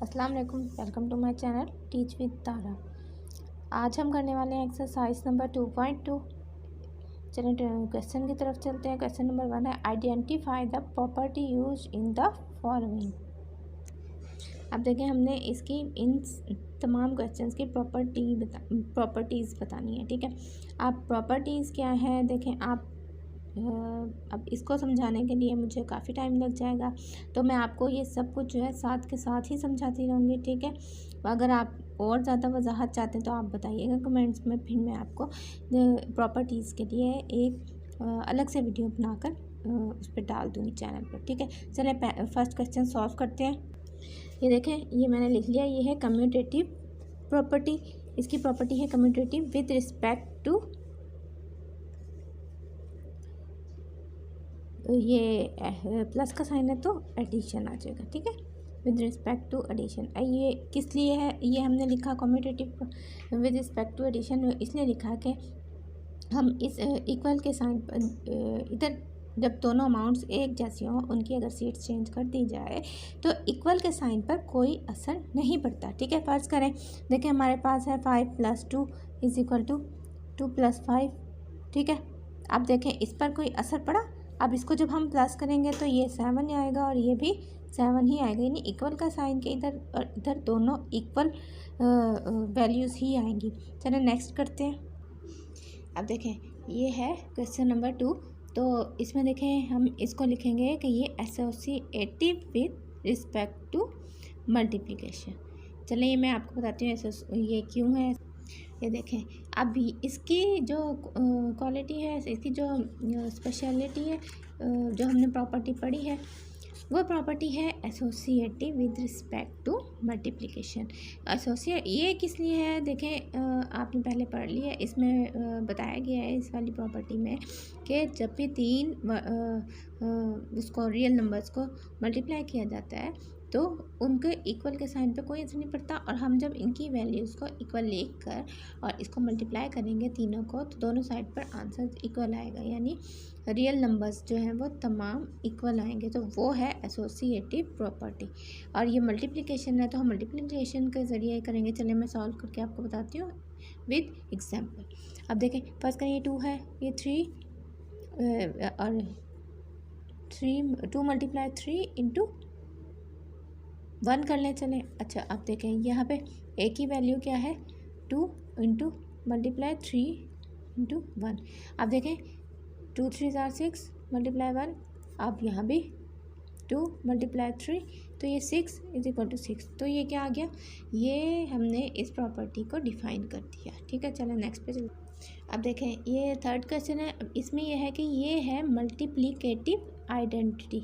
अस्सलाम वालेकुम, welcome to my channel teach with Tara. आज हम करने वाले हैं एक्सरसाइज नंबर 2.2। चलिए क्वेश्चन की तरफ चलते हैं। क्वेश्चन नंबर 1 है identify the property use in the following. अब देखें, हमने इसकी इन तमाम क्वेश्चंस की प्रॉपर्टीज़ बतानी है। ठीक है, आप प्रॉपर्टीज़ क्या है देखें। आप अब इसको समझाने के लिए मुझे काफ़ी टाइम लग जाएगा, तो मैं आपको ये सब कुछ जो है साथ के साथ ही समझाती रहूँगी। ठीक है, अगर आप और ज़्यादा वजाहत चाहते हैं तो आप बताइएगा कमेंट्स में, फिर मैं आपको प्रॉपर्टीज़ के लिए एक अलग से वीडियो बनाकर उस पर डाल दूँगी चैनल पर। ठीक है, चलिए फर्स्ट क्वेश्चन सॉल्व करते हैं। ये देखें, ये मैंने लिख लिया। ये है कम्यूटेटिव प्रॉपर्टी। इसकी प्रॉपर्टी है कम्यूटेटिव विद रिस्पेक्ट टू, ये प्लस का साइन है तो एडिशन आ जाएगा। ठीक है, विद रिस्पेक्ट टू एडिशन। ये किस लिए है, ये हमने लिखा commutative with respect to addition इसलिए लिखा कि हम इस इक्वल के साइन पर इधर जब दोनों अमाउंट्स एक जैसी हों, उनकी अगर सीट्स चेंज कर दी जाए तो इक्वल के साइन पर कोई असर नहीं पड़ता। ठीक है, फ़र्ज़ करें, देखें हमारे पास है 5 + 2 = 2 + 5। ठीक है, अब देखें इस पर कोई असर पड़ा। अब इसको जब हम प्लस करेंगे तो ये 7 आएगा और ये भी 7 ही आएगा, यानी इक्वल का साइन के इधर और इधर दोनों इक्वल वैल्यूज़ ही आएंगी। चलिए नेक्स्ट करते हैं। अब देखें, ये है क्वेश्चन नंबर 2। तो इसमें देखें हम इसको लिखेंगे कि ये associative with respect to multiplication. चलिए ये मैं आपको बताती हूँ ये क्यों है। ये देखें, अभी इसकी जो क्वालिटी है, इसकी जो स्पेशलिटी है, जो हमने प्रॉपर्टी पढ़ी है, वो प्रॉपर्टी है associative with respect to multiplication. Associate ये किस लिए है देखें, आपने पहले पढ़ लिया, इसमें बताया गया है इस वाली प्रॉपर्टी में कि जब भी उसको रियल नंबर्स को मल्टीप्लाई किया जाता है तो उनके इक्वल के साइन पे कोई असर नहीं पड़ता, और हम जब इनकी वैल्यूज़ को इक्वल लिख कर और इसको मल्टीप्लाई करेंगे तीनों को, तो दोनों साइड पर आंसर इक्वल आएगा, यानी रियल नंबर्स जो हैं वो तमाम इक्वल आएंगे। तो वो है एसोसिएटिव प्रॉपर्टी। और ये मल्टीप्लिकेशन है तो हम मल्टीप्लिकेशन के ज़रिए करेंगे। चलिए मैं सॉल्व करके आपको बताती हूँ विद एग्जांपल। अब देखें, फर्स्ट का ये 2 है, ये 3 और 2 × 3 × 1 कर लें। चलें, अच्छा अब देखें यहाँ पे a की वैल्यू क्या है, 2 × × 3 × 1। अब देखें 2 × 3 = 6 × 1। अब यहाँ भी 2 × 3, तो ये 6 = 6। तो ये क्या आ गया, ये हमने इस प्रॉपर्टी को डिफाइन कर दिया। ठीक है, चलें नेक्स्ट पे चलते। अब देखें, ये थर्ड क्वेश्चन है। अब इसमें यह है कि ये है मल्टीप्लिकेटिव आइडेंटिटी।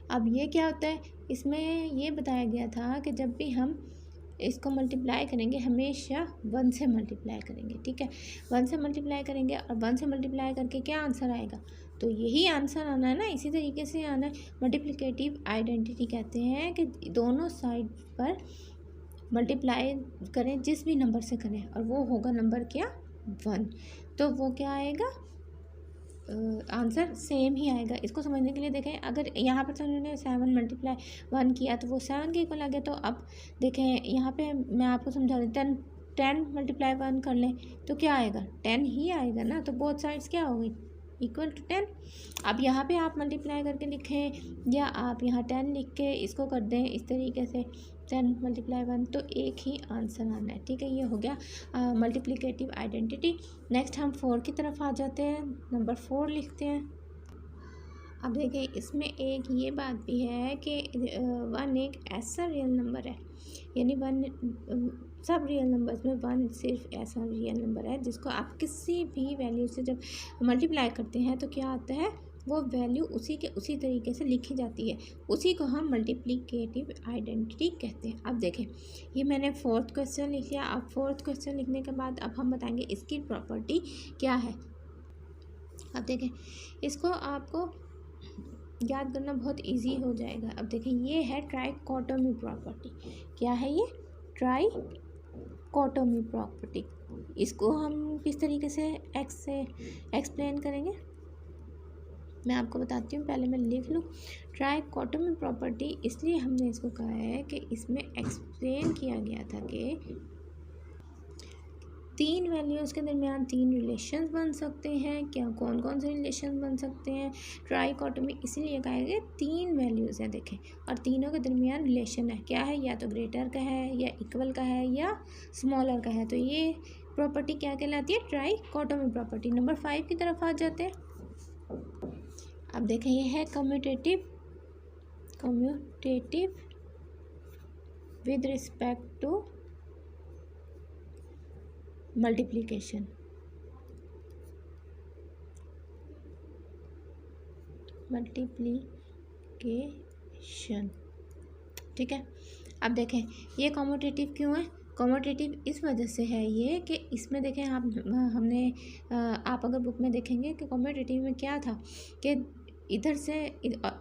अब ये क्या होता है, इसमें ये बताया गया था कि जब भी हम इसको मल्टीप्लाई करेंगे हमेशा 1 से मल्टीप्लाई करेंगे। ठीक है, 1 से मल्टीप्लाई करेंगे और 1 से मल्टीप्लाई करके क्या आंसर आएगा, तो यही आंसर आना है ना, इसी तरीके से आना है। मल्टीप्लिकेटिव आइडेंटिटी कहते हैं कि दोनों साइड पर मल्टीप्लाई करें, जिस भी नंबर से करें, और वो होगा नंबर क्या, 1, तो वो क्या आएगा, आंसर सेम ही आएगा। इसको समझने के लिए देखें, अगर यहाँ पर उन्होंने 7 × 1 किया तो वो 7 के इक्वल आ गया। तो अब देखें यहाँ पे मैं आपको समझा देती हूँ, 10 × 1 कर लें तो क्या आएगा, 10 ही आएगा ना। तो बोथ साइड्स क्या हो गई, = 10। अब यहाँ पे आप मल्टीप्लाई करके लिखें या आप यहाँ 10 लिख के इसको कर दें इस तरीके से, 10 × 1, तो एक ही आंसर आना है। ठीक है, ये हो गया मल्टीप्लिकेटिव आइडेंटिटी। नेक्स्ट हम 4 की तरफ आ जाते हैं, नंबर 4 लिखते हैं। अब देखिए, इसमें एक ये बात भी है कि 1 एक ऐसा रियल नंबर है, यानी 1 सब रियल नंबर्स में 1 सिर्फ ऐसा रियल नंबर है जिसको आप किसी भी वैल्यू से जब मल्टीप्लाई करते हैं तो क्या आता है, वो वैल्यू उसी के उसी तरीके से लिखी जाती है, उसी को हम मल्टीप्लिकेटिव आइडेंटिटी कहते हैं। अब देखें, ये मैंने 4th क्वेश्चन लिख लिया। अब 4th क्वेश्चन लिखने के बाद अब हम बताएंगे इसकी प्रॉपर्टी क्या है। अब देखें, इसको आपको याद करना बहुत इजी हो जाएगा। अब देखें, ये है ट्राइकोटोमी प्रॉपर्टी। क्या है ये, ट्राइकोटोमी प्रॉपर्टी। इसको हम किस तरीके से एक्सप्लेन करेंगे। मैं आपको बताती हूँ, पहले मैं लिख लूँ। ट्राइकोटोमी प्रॉपर्टी इसलिए हमने इसको कहा है कि इसमें एक्सप्लेन किया गया था कि तीन वैल्यूज़ के दरमियान तीन रिलेशंस बन सकते हैं। क्या कौन कौन से रिलेशन बन सकते हैं? ट्राइकोटोमी इसीलिए कहा है कि तीन वैल्यूज़ हैं, देखें, और तीनों के दरमियान रिलेशन है। क्या है? या तो ग्रेटर का है, या इक्वल का है, या स्मॉलर का है। तो ये प्रॉपर्टी क्या कहलाती है? Trichotomy property. नंबर 5 की तरफ आ जाते हैं। अब देखें, ये है commutative with respect to multiplication. ठीक है। अब देखें, ये कॉम्यूटेटिव क्यों है? कॉम्यूटेटिव इस वजह से है ये कि इसमें देखें आप अगर बुक में देखेंगे कि कॉम्यूटेटिव में क्या था कि इधर से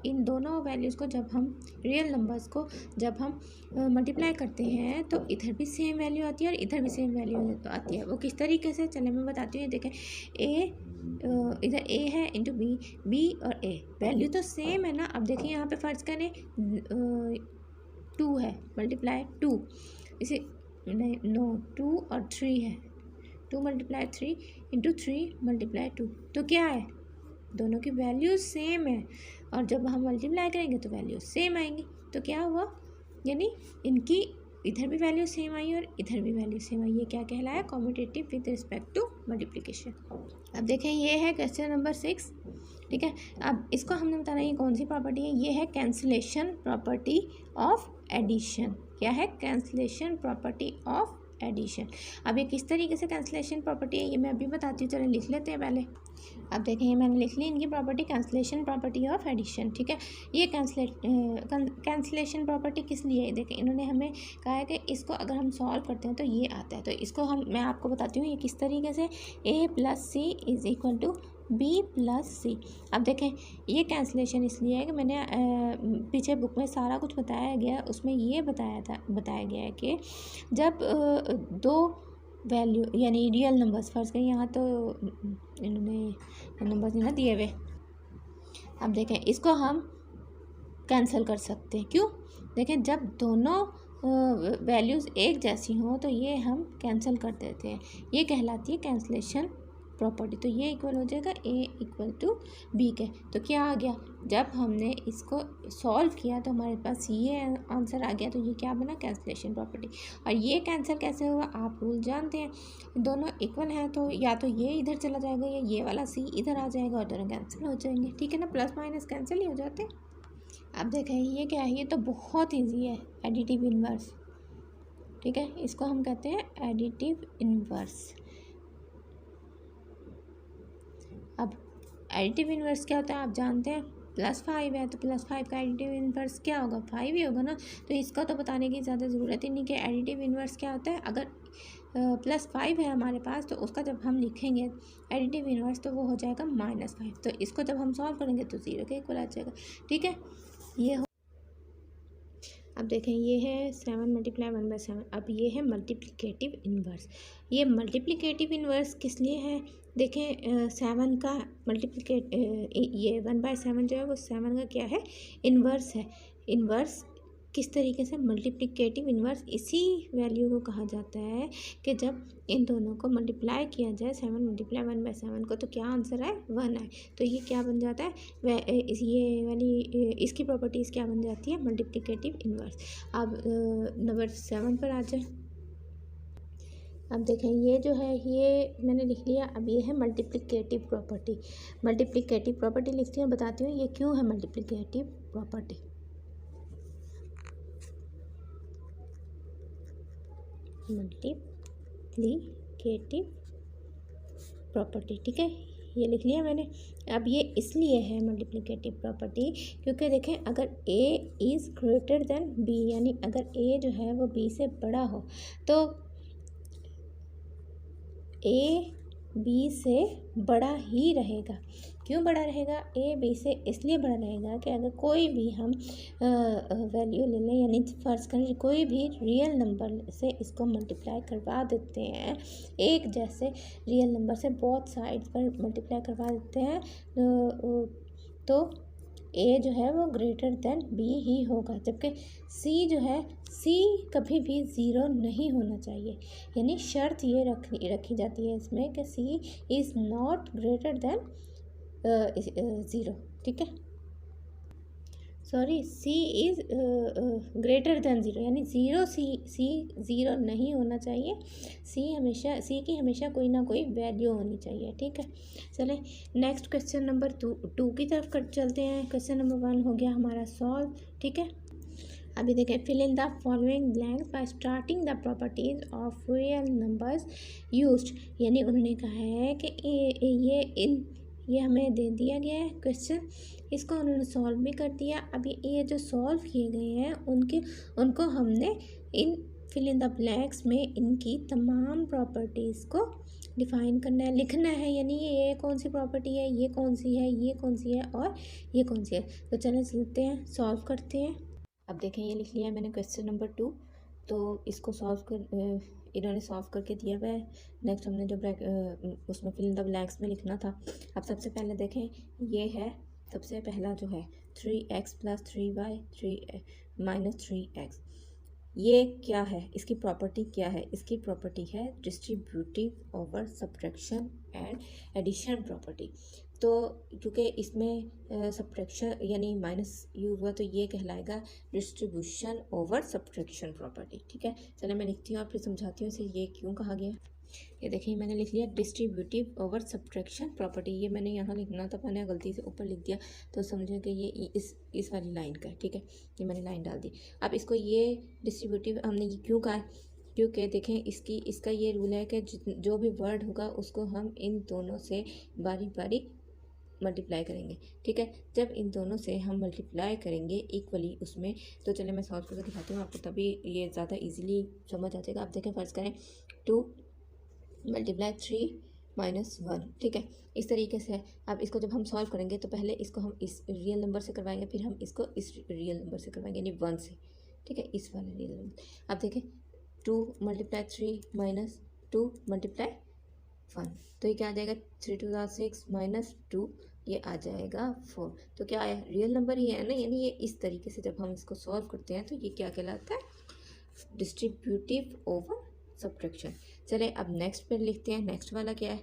इन दोनों वैल्यूज़ को जब हम रियल नंबर्स को जब हम मल्टीप्लाई करते हैं तो इधर भी सेम वैल्यू आती है और इधर भी सेम वैल्यू आती है। वो किस तरीके से, चले मैं बताती हूँ। ये देखें, इधर ए है इंटू बी और ए, वैल्यू तो सेम है ना। अब देखिए यहाँ पे फ़र्ज़ करें 2 है, मल्टीप्लाई 2, इसे नहीं, नो 2 और 3 है, 2 मल्टीप्लाई 3 इंटू 3 मल्टीप्लाई 2, तो क्या है? दोनों की वैल्यू सेम है, और जब हम मल्टीप्लाई करेंगे तो वैल्यू सेम आएंगी। तो क्या हुआ? यानी इनकी इधर भी वैल्यू सेम आई और इधर भी वैल्यू सेम आई। ये क्या कहलाया? Commutative with respect to multiplication. अब देखें, ये है क्वेश्चन नंबर 6। ठीक है, अब इसको हमने बताना ये कौन सी प्रॉपर्टी है। ये है कैंसिलेशन प्रॉपर्टी ऑफ एडिशन। क्या है? Cancellation property of addition. अब ये किस तरीके से कैंसिलेशन प्रॉपर्टी है ये मैं अभी बताती हूँ। चलो लिख लेते हैं पहले। अब देखें, ये मैंने लिख ली इनकी property, cancellation property of addition. ठीक है, ये कैंसिलेशन प्रॉपर्टी किस लिए है? देखें, इन्होंने हमें कहा है कि इसको अगर हम सॉल्व करते हैं तो ये आता है। तो इसको मैं आपको बताती हूँ ये किस तरीके से। a + c is equal to b + c। अब देखें, ये कैंसिलेशन इसलिए है कि मैंने पीछे बुक में सारा कुछ बताया गया, उसमें ये बताया गया है कि जब दो वैल्यू यानी रियल नंबर्स, फर्ज करें यहाँ तो इन्होंने नंबर्स नहीं ना दिए हुए। अब देखें, इसको हम कैंसिल कर सकते हैं। क्यों? देखें, जब दोनों वैल्यूज़ एक जैसी हों तो ये हम कैंसिल कर देते हैं। ये कहलाती है कैंसिलेशन प्रॉपर्टी। तो ये इक्वल हो जाएगा a = b के। तो क्या आ गया? जब हमने इसको सॉल्व किया तो हमारे पास ये आंसर आ गया। तो ये क्या बना? Cancellation property. और ये कैंसिल कैसे हुआ? आप रूल जानते हैं, दोनों इक्वल हैं तो या तो ये इधर चला जाएगा या ये वाला c इधर आ जाएगा और दोनों कैंसिल हो जाएंगे। ठीक है ना, प्लस माइनस कैंसिल ही हो जाते हैं। अब देखें, ये क्या है? ये तो बहुत ईजी है, एडिटिव इन्वर्स। ठीक है, इसको हम कहते हैं एडिटिव इन्वर्स। अब एडिटिव इन्वर्स क्या होता है आप जानते हैं, +5 है तो +5 का एडिटिव इन्वर्स क्या होगा? 5 ही होगा ना। तो इसका तो बताने की ज़्यादा ज़रूरत ही नहीं कि एडिटिव इन्वर्स क्या होता है। अगर +5 है हमारे पास तो उसका जब हम लिखेंगे एडिटिव इन्वर्स तो वो हो जाएगा -5। तो इसको जब हम सॉल्व करेंगे तो 0 के इक्वल आ जाएगा। ठीक है, ये हो। अब देखें, ये है 7 × 1/7। अब ये है मल्टीप्लिकेटिव इन्वर्स। ये मल्टीप्लिकेटिव इन्वर्स किस लिए है? देखें, 7 का मल्टीप्लिकेट ये 1/7 जो है वो 7 का क्या है? इन्वर्स है। इन्वर्स किस तरीके से? मल्टीप्लिकेटिव इन्वर्स इसी वैल्यू को कहा जाता है कि जब इन दोनों को मल्टीप्लाई किया जाए 7 × 1/7 को तो क्या आंसर आए? 1 आए। तो ये क्या बन जाता है? ये वाली इसकी प्रॉपर्टीज़ क्या बन जाती है? Multiplicative inverse. अब नंबर 7 पर आ जाए। अब देखें, ये जो है ये मैंने लिख लिया। अब ये है मल्टीप्लिकेटिव प्रॉपर्टी। मल्टीप्लिकेटिव प्रॉपर्टी लिखती हूँ, बताती हूँ ये क्यों है मल्टीप्लिकेटिव प्रॉपर्टी। मल्टीप्लिकेटिव प्रॉपर्टी, ठीक है, ये लिख लिया मैंने। अब ये इसलिए है मल्टीप्लिकेटिव प्रॉपर्टी क्योंकि देखें, अगर a is greater then b, यानी अगर a जो है वो b से बड़ा हो तो a b से बड़ा ही रहेगा। क्यों बड़ा रहेगा? a b से इसलिए बड़ा रहेगा कि अगर कोई भी हम वैल्यू ले लें, यानी फ़र्ज़ करें कोई भी रियल नंबर से इसको मल्टीप्लाई करवा देते हैं, एक जैसे रियल नंबर से बोथ साइड्स पर मल्टीप्लाई करवा देते हैं तो ए जो है वो ग्रेटर देन बी ही होगा, जबकि सी जो है, सी कभी भी ज़ीरो नहीं होना चाहिए। यानी शर्त ये रखी जाती है इसमें कि c is not greater than zero, ठीक है, sorry, c is greater than zero, यानी ज़ीरो, सी ज़ीरो नहीं होना चाहिए। सी की हमेशा कोई ना कोई वैल्यू होनी चाहिए, ठीक है। चले नेक्स्ट क्वेश्चन नंबर टू की तरफ चलते हैं। क्वेश्चन नंबर 1 हो गया हमारा सॉल्व, ठीक है। अभी देखें, fill in the following blanks by starting the properties of real numbers used. यानी उन्होंने कहा है कि ये हमें दे दिया गया है क्वेश्चन, इसको उन्होंने सॉल्व भी कर दिया। अभी ये जो सॉल्व किए गए हैं उनको हमने इन फिल इन द ब्लैंक्स में इनकी तमाम प्रॉपर्टीज़ को डिफ़ाइन करना है, लिखना है। यानी ये कौन सी प्रॉपर्टी है, ये कौन सी है, ये कौन सी है और ये कौन सी है। तो चलें चलते हैं, सॉल्व करते हैं। अब देखें, ये लिख लिया है मैंने क्वेश्चन नंबर 2। तो इसको इन्होंने सॉल्व करके दिया हुआ है। नेक्स्ट हमने जो उसमें फिल इन द ब्लैंक्स में लिखना था। अब सबसे पहले देखें, ये है सबसे पहला जो है 3x + 3y 3 - 3x। ये क्या है, इसकी प्रॉपर्टी क्या है? इसकी प्रॉपर्टी है distributive over subtraction and addition property. तो क्योंकि इसमें सब्ट्रैक्शन यानी माइनस यूज हुआ, तो ये कहलाएगा डिस्ट्रीब्यूशन ओवर सब्ट्रैक्शन प्रॉपर्टी, ठीक है। चलो मैं लिखती हूँ और फिर समझाती हूँ इसे ये क्यों कहा गया। ये देखिए, मैंने लिख लिया डिस्ट्रीब्यूटिव ओवर सब्ट्रैक्शन प्रॉपर्टी। ये मैंने यहाँ लिखना था, मैंने गलती से ऊपर लिख दिया, तो समझो कि ये इस वाली लाइन का है, ठीक है। ये मैंने लाइन डाल दी। अब इसको ये डिस्ट्रीब्यूटिव हमने ये क्यों कहा है, क्योंकि देखें इसका ये रूल है कि जो भी वर्ड होगा उसको हम इन दोनों से बारी बारी मल्टीप्लाई करेंगे, ठीक है। जब इन दोनों से हम मल्टीप्लाई करेंगे इक्वली उसमें, तो चलिए मैं सॉल्व करके दिखाती हूँ आपको, तभी ये ज़्यादा इजीली समझ आ जाएगा। आप देखें, फर्ज करें 2 × 3 - 1, ठीक है। इस तरीके से अब इसको जब हम सॉल्व करेंगे तो पहले इसको हम इस रियल नंबर से करवाएंगे, फिर हम इसको इस रियल नंबर से करवाएंगे, यानी 1 से, ठीक है, इस वाले रियल नंबर। अब देखें, 2 × 3 - 2 × 1, तो ये क्या आ जाएगा, 3 × 2 = 6 - 2, ये आ जाएगा 4। तो क्या आया, रियल नंबर ही है ना। यानी ये इस तरीके से जब हम इसको सॉल्व करते हैं तो ये क्या कहलाता है, डिस्ट्रीब्यूटिव ओवर सब्ट्रैक्शन। चले अब नेक्स्ट पे लिखते हैं, नेक्स्ट वाला क्या है।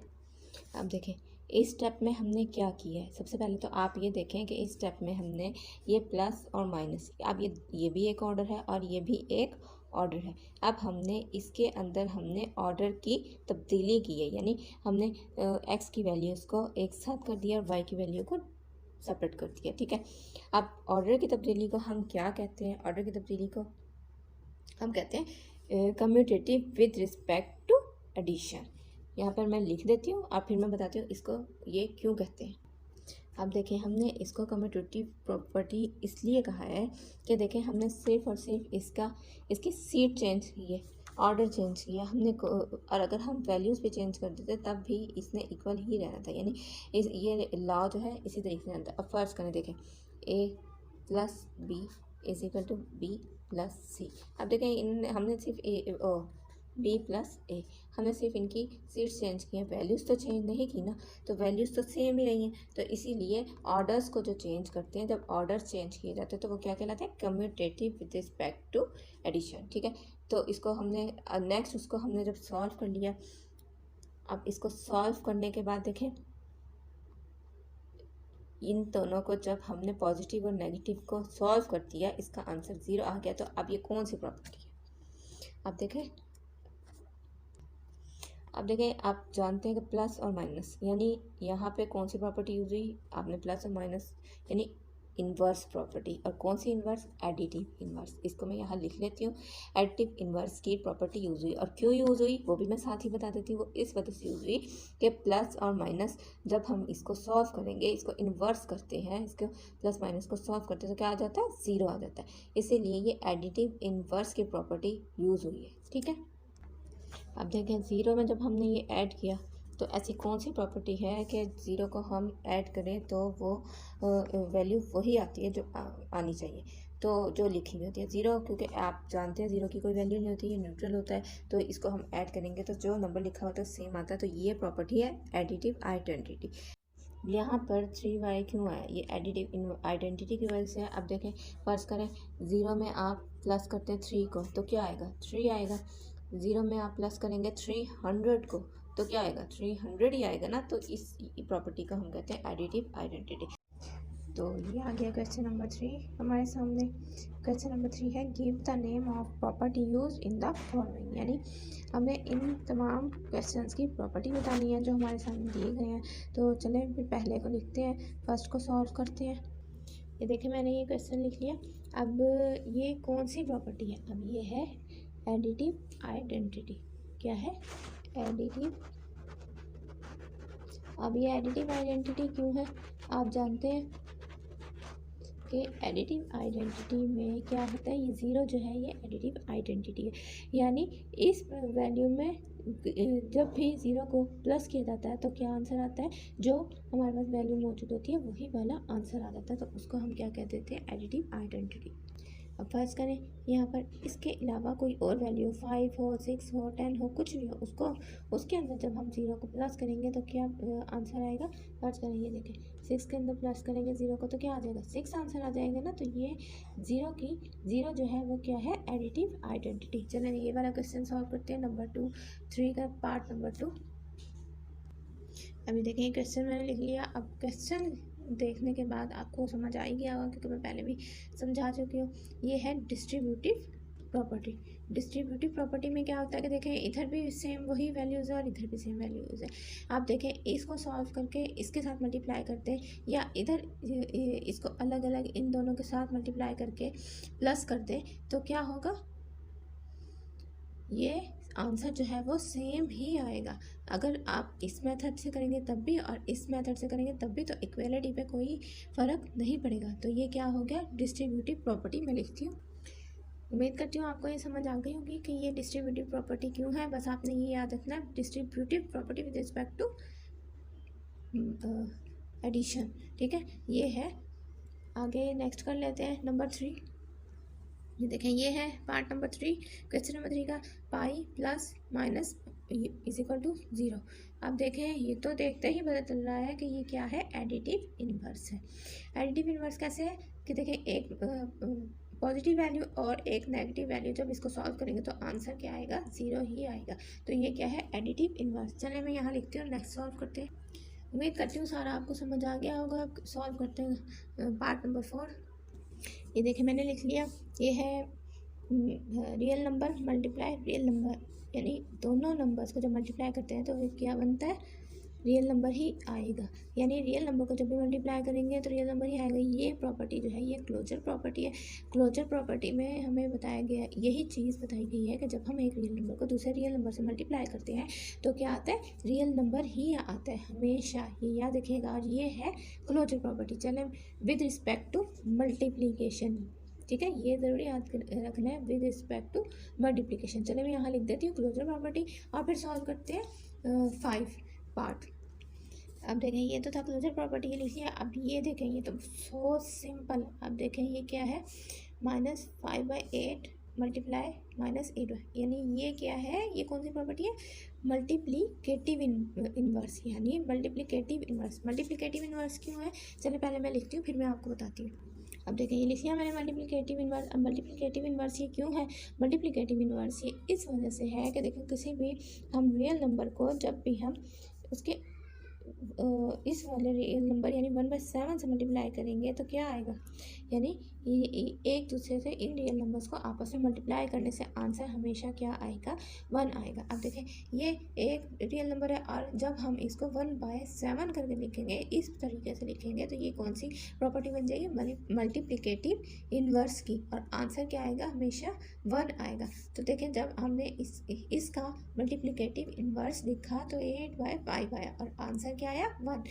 अब देखें, इस स्टेप में हमने क्या किया है। सबसे पहले तो आप ये देखें कि इस स्टेप में हमने ये प्लस और माइनस, अब ये भी एक ऑर्डर है और ये भी एक ऑर्डर है। अब हमने इसके अंदर हमने ऑर्डर की तब्दीली की है, यानी हमने एक्स की वैल्यूज़ को एक साथ कर दिया और वाई की वैल्यू को सेपरेट कर दिया, ठीक है। अब ऑर्डर की तब्दीली को हम क्या कहते हैं, ऑर्डर की तब्दीली को हम कहते हैं commutative with respect to addition. यहाँ पर मैं लिख देती हूँ और फिर मैं बताती हूँ इसको ये क्यों कहते हैं। अब देखें, हमने इसको कम्यूटेटिव प्रॉपर्टी इसलिए कहा है कि देखें, हमने सिर्फ और सिर्फ इसकी सीट चेंज की है, ऑर्डर चेंज किया हमने और अगर हम वैल्यूज़ भी चेंज कर देते तब भी इसने इक्वल ही रहना था। यानी ये लॉ जो है इसी तरीके से रहता है। अब फर्ज करें, देखें, a + b = b + c। अब देखें, हमने सिर्फ b + a, हमने सिर्फ इनकी सीट्स चेंज की हैं, वैल्यूज़ तो चेंज नहीं की ना, तो वैल्यूज़ तो सेम ही रही हैं। तो इसीलिए ऑर्डर्स को जो चेंज करते हैं, जब ऑर्डर चेंज किए जाते हैं तो वो क्या कहलाते हैं, commutative with respect to addition, ठीक है। तो इसको हमने नेक्स्ट उसको हमने जब सॉल्व कर लिया, अब इसको सॉल्व करने के बाद देखें, इन दोनों को जब हमने पॉजिटिव और नेगेटिव को सॉल्व कर दिया, इसका आंसर 0 आ गया। तो अब ये कौन सी प्रॉपर्टी है, अब देखें, आप जानते हैं कि प्लस और माइनस, यानी यहाँ पे कौन सी प्रॉपर्टी यूज हुई, आपने प्लस और माइनस यानी इन्वर्स प्रॉपर्टी। और कौन सी इन्वर्स, एडिटिव इन्वर्स। इसको मैं यहाँ लिख लेती हूँ, एडिटिव इन्वर्स की प्रॉपर्टी यूज़ हुई। और क्यों यूज़ हुई वो भी मैं साथ ही बता देती हूँ। वो इस वजह से यूज़ हुई कि प्लस और माइनस जब हम इसको सॉल्व करेंगे, इसको इन्वर्स करते हैं, इसको प्लस माइनस को सॉल्व करते हैं तो क्या आ जाता है, 0 आ जाता है। इसीलिए ये एडिटिव इन्वर्स की प्रॉपर्टी यूज़ हुई है, ठीक है। अब देखें, 0 में जब हमने ये ऐड किया तो ऐसी कौन सी प्रॉपर्टी है कि 0 को हम ऐड करें तो वो वैल्यू वही आती है जो आनी चाहिए, तो जो लिखी हुई होती है 0, क्योंकि आप जानते हैं 0 की कोई वैल्यू नहीं होती, ये न्यूट्रल होता है। तो इसको हम ऐड करेंगे तो जो नंबर लिखा होता है सेम आता है। तो ये प्रॉपर्टी है एडिटिव आइडेंटिटी। यहाँ पर 3y क्यों आया, ये एडिटिव आइडेंटिटी की वजह से है। अब देखें, फर्ज करें 0 में आप प्लस करते हैं 3 को तो क्या आएगा, 3 आएगा। 0 में आप प्लस करेंगे 300 को तो क्या आएगा, 300 ही आएगा ना। तो इस प्रॉपर्टी को हम कहते हैं एडिटिव आइडेंटिटी। तो ये आ गया क्वेश्चन नंबर 3 हमारे सामने। क्वेश्चन नंबर 3 है give the name of property use in the following, यानी हमें इन तमाम क्वेश्चंस की प्रॉपर्टी बतानी है जो हमारे सामने दिए गए हैं। तो चलें फिर पहले को लिखते हैं, फर्स्ट को सॉल्व करते हैं। ये देखें मैंने ये क्वेश्चन लिख लिया। अब ये कौन सी प्रॉपर्टी है, अब ये है एडिटिव आइडेंटिटी। क्या है, एडिटिव। अब ये एडिटिव आइडेंटिटी क्यों है, आप जानते हैं कि एडिटिव आइडेंटिटी में क्या होता है, ये ज़ीरो जो है ये एडिटिव आइडेंटिटी है। यानी इस वैल्यू में जब भी ज़ीरो को प्लस किया जाता है तो क्या आंसर आता है, जो हमारे पास वैल्यू मौजूद होती है वही वाला आंसर आ जाता है। तो उसको हम क्या कह देते हैं, एडिटिव आइडेंटिटी। अब फर्ज करें यहाँ पर इसके अलावा कोई और वैल्यू 5 हो, 6 हो, 10 हो, कुछ भी हो, उसको उसके अंदर जब हम 0 को प्लस करेंगे तो क्या आंसर आएगा। फर्ज करें ये देखें 6 के अंदर प्लस करेंगे 0 को तो क्या आ जाएगा, 6 आंसर आ जाएगा ना। तो ये 0 जो है वो क्या है, एडिटिव आइडेंटिटी। चलें ये वाला क्वेश्चन सॉल्व करते हैं, नंबर 2 3 का पार्ट नंबर 2। अभी देखें क्वेश्चन मैंने लिख लिया। अब क्वेश्चन देखने के बाद आपको समझ आ ही गया होगा क्योंकि मैं पहले भी समझा चुकी हूँ। ये है डिस्ट्रीब्यूटिव प्रॉपर्टी। डिस्ट्रीब्यूटिव प्रॉपर्टी में क्या होता है कि देखें इधर भी सेम वही वैल्यूज़ है और इधर भी सेम वैल्यूज़ है। आप देखें इसको सॉल्व करके इसके साथ मल्टीप्लाई करते हैं या इधर इसको अलग अलग इन दोनों के साथ मल्टीप्लाई करके प्लस कर दे तो क्या होगा, ये आंसर जो है वो सेम ही आएगा। अगर आप इस मेथड से करेंगे तब भी और इस मेथड से करेंगे तब भी तो इक्वलिटी पे कोई फ़र्क नहीं पड़ेगा। तो ये क्या हो गया, डिस्ट्रीब्यूटिव प्रॉपर्टी मैं लिखती हूँ। उम्मीद करती हूँ आपको ये समझ आ गई होगी कि ये डिस्ट्रीब्यूटिव प्रॉपर्टी क्यों है। बस आपने ये याद रखना है, distributive property with respect to addition. ठीक है, ये है। आगे नेक्स्ट कर लेते हैं नंबर 3। ये देखें ये है पार्ट नंबर 3, क्वेश्चन नंबर 3 का pi plus minus is equal to 0। अब देखें ये तो देखते ही पता चल रहा है कि ये क्या है, एडिटिव इन्वर्स है। एडिटिव इन्वर्स कैसे है कि देखें एक पॉजिटिव वैल्यू और एक नेगेटिव वैल्यू जब इसको सॉल्व करेंगे तो आंसर क्या आएगा, 0 ही आएगा। तो ये क्या है, एडिटिव इन्वर्स। चलिए मैं यहाँ लिखती हूँ, नेक्स्ट सॉल्व करते हैं। उम्मीद करती हूँ सारा आपको समझ आ गया होगा। सॉल्व करते हैं पार्ट नंबर 4। ये देखें मैंने लिख लिया। ये है real number multiply real number, यानी दोनों नंबर्स को जब मल्टीप्लाई करते हैं तो क्या बनता है, रियल नंबर ही आएगा। यानी रियल नंबर को जब भी मल्टीप्लाई करेंगे तो रियल नंबर ही आएगा। ये प्रॉपर्टी जो है ये क्लोजर प्रॉपर्टी है। क्लोजर प्रॉपर्टी में हमें बताया गया, यही चीज़ बताई गई है कि जब हम एक रियल नंबर को दूसरे रियल नंबर से मल्टीप्लाई करते हैं तो क्या आता है, रियल नंबर ही आता है हमेशा। ये याद रखिएगा और ये है क्लोजर प्रॉपर्टी। चलें विद रिस्पेक्ट टू मल्टीप्लीकेशन, ठीक है, ये ज़रूरी याद रखना है, विद रिस्पेक्ट टू मल्टीप्लिकेशन। चलिए मैं यहाँ लिख देती हूँ क्लोजर प्रॉपर्टी और फिर सॉल्व करते हैं 5 पार्ट। अब देखें ये तो था क्लोजर प्रॉपर्टी, ये लिखिए। अब ये देखें ये तो सो सिंपल। अब देखें ये क्या है, -5/8 मल्टीप्लाई -8, यानी ये क्या है, ये कौन सी प्रॉपर्टी है, मल्टीप्लिकेटिव इन्वर्स, यानी मल्टीप्लिकेटिव इन्वर्स। मल्टीप्लिकेटिव इन्वर्स क्यों है, चलिए पहले मैं लिखती हूँ फिर मैं आपको बताती हूँ। अब देखें ये लिख लिया मैंने मल्टीप्लिकेटिव इन्वर्स। अब मल्टीप्लिकेटिव इन्वर्स ये क्यों है, मल्टीप्लिकेटिव इन्वर्स ये इस वजह से है कि देखो किसी भी हम रियल नंबर को जब भी हम उसके इस वाले रियल नंबर यानी 1/7 से मल्टीप्लाई करेंगे तो क्या आएगा, यानी एक दूसरे से इन रियल नंबर्स को आपस में मल्टीप्लाई करने से आंसर हमेशा क्या आएगा, 1 आएगा। अब देखें ये एक रियल नंबर है और जब हम इसको 1/7 करके लिखेंगे, इस तरीके से लिखेंगे तो ये कौन सी प्रॉपर्टी बन जाएगी, मल्टीप्लिकेटिव इन्वर्स की, और आंसर क्या आएगा, हमेशा 1 आएगा। तो देखें जब हमने इसका मल्टीप्लिकेटिव इन्वर्स लिखा तो 8/5 आया और आंसर क्या आया, 1।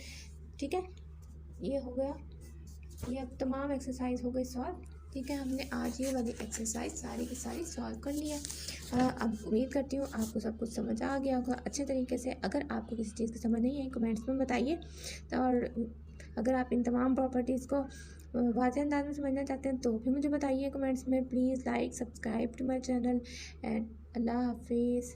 ठीक है, ये हो गया, ये अब तमाम एक्सरसाइज हो गई सॉल्व। ठीक है, हमने आज ये वाली एक्सरसाइज सारी की सारी सॉल्व कर लिया। अब उम्मीद करती हूँ आपको सब कुछ समझ आ गया होगा अच्छे तरीके से। अगर आपको किसी चीज़ की समझ नहीं आई कमेंट्स में बताइए, और अगर आप इन तमाम प्रॉपर्टीज़ को वाज़ेह अंदाज में समझना चाहते हैं तो भी मुझे बताइए कमेंट्स में। Please like subscribe to my channel and अल्लाह हाफिज़।